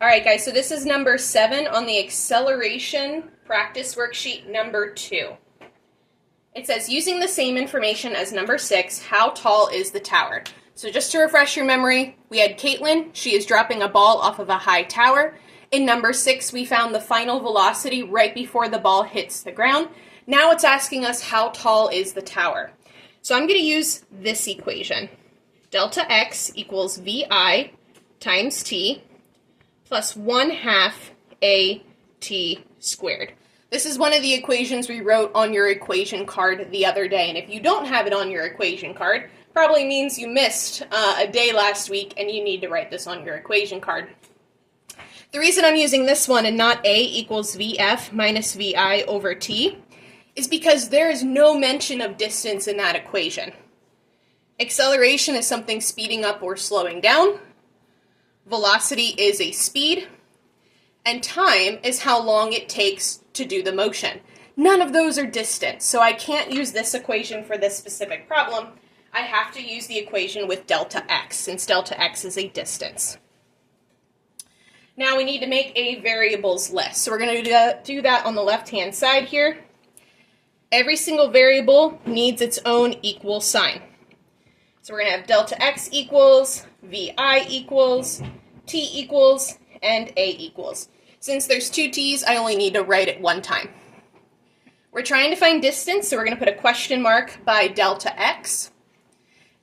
All right, guys, so this is number 7 on the acceleration practice worksheet number 2. It says, using the same information as number 6, how tall is the tower? So just to refresh your memory, we had Caitlin. She is dropping a ball off of a high tower. In number 6, we found the final velocity right before the ball hits the ground. Now it's asking us how tall is the tower. So I'm going to use this equation. Delta x equals vi times t plus 1/2 at squared. This is one of the equations we wrote on your equation card the other day, and if you don't have it on your equation card, probably means you missed a day last week and you need to write this on your equation card. The reason I'm using this one and not a equals vf minus vi over t is because there is no mention of distance in that equation. Acceleration is something speeding up or slowing down. Velocity is a speed, and time is how long it takes to do the motion. None of those are distance, so I can't use this equation for this specific problem. I have to use the equation with delta x, since delta x is a distance. Now we need to make a variables list. So we're going to do that on the left-hand side here. Every single variable needs its own equal sign. So we're going to have delta x equals, vi equals, t equals, and a equals. Since there's 2 t's, I only need to write it one time. We're trying to find distance, so we're going to put a question mark by delta x.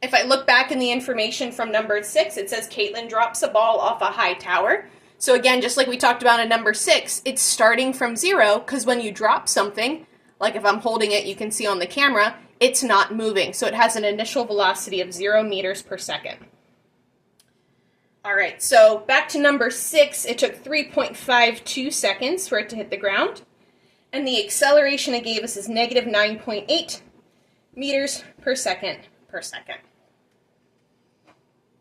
If I look back in the information from number 6, it says Caitlin drops a ball off a high tower. So again, just like we talked about in number 6, it's starting from 0, because when you drop something, like if I'm holding it, you can see on the camera, it's not moving. So it has an initial velocity of 0 meters per second. All right, so back to number 6, it took 3.52 seconds for it to hit the ground. And the acceleration it gave us is negative 9.8 meters per second per second.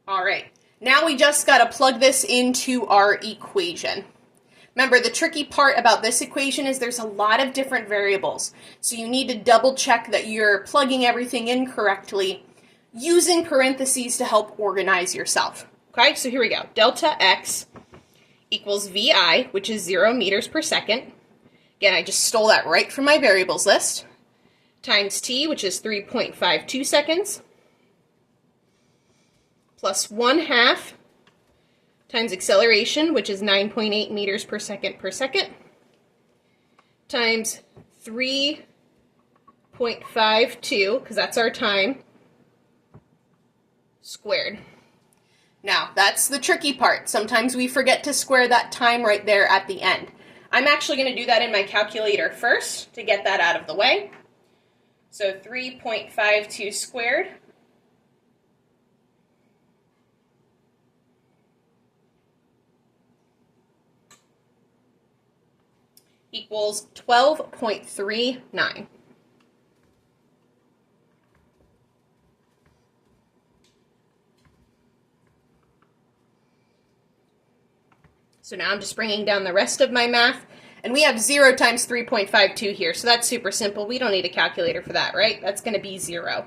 All right, now we just got to plug this into our equation. Remember, the tricky part about this equation is there's a lot of different variables. So you need to double check that you're plugging everything in correctly using parentheses to help organize yourself. Okay, so here we go. Delta x equals vi, which is 0 meters per second. Again, I just stole that right from my variables list. Times t, which is 3.52 seconds. Plus 1/2 times acceleration, which is 9.8 meters per second, times 3.52, because that's our time, squared. Now, that's the tricky part. Sometimes we forget to square that time right there at the end. I'm actually going to do that in my calculator first to get that out of the way. So 3.52 squared equals 12.39. So now I'm just bringing down the rest of my math, and we have 0 times 3.52 here, so that's super simple. We don't need a calculator for that, right? That's going to be 0.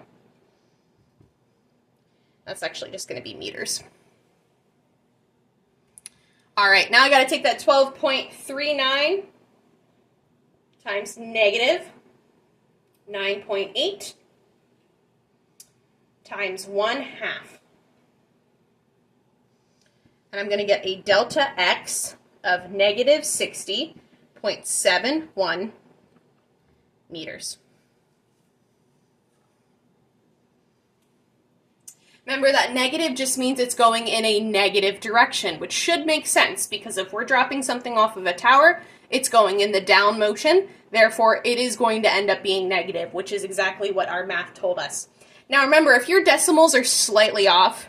That's actually just going to be meters. All right, now I got to take that 12.39 times negative 9.8 times 1/2. And I'm going to get a delta x of negative 60.71 meters. Remember that negative just means it's going in a negative direction, which should make sense because if we're dropping something off of a tower, it's going in the down motion. Therefore, it is going to end up being negative, which is exactly what our math told us. Now remember, if your decimals are slightly off,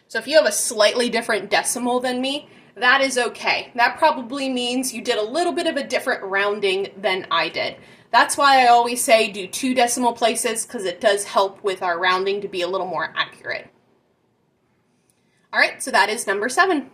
so if you have a slightly different decimal than me, that is okay. That probably means you did a little bit of a different rounding than I did. That's why I always say do 2 decimal places, because it does help with our rounding to be a little more accurate. All right, so that is number 7.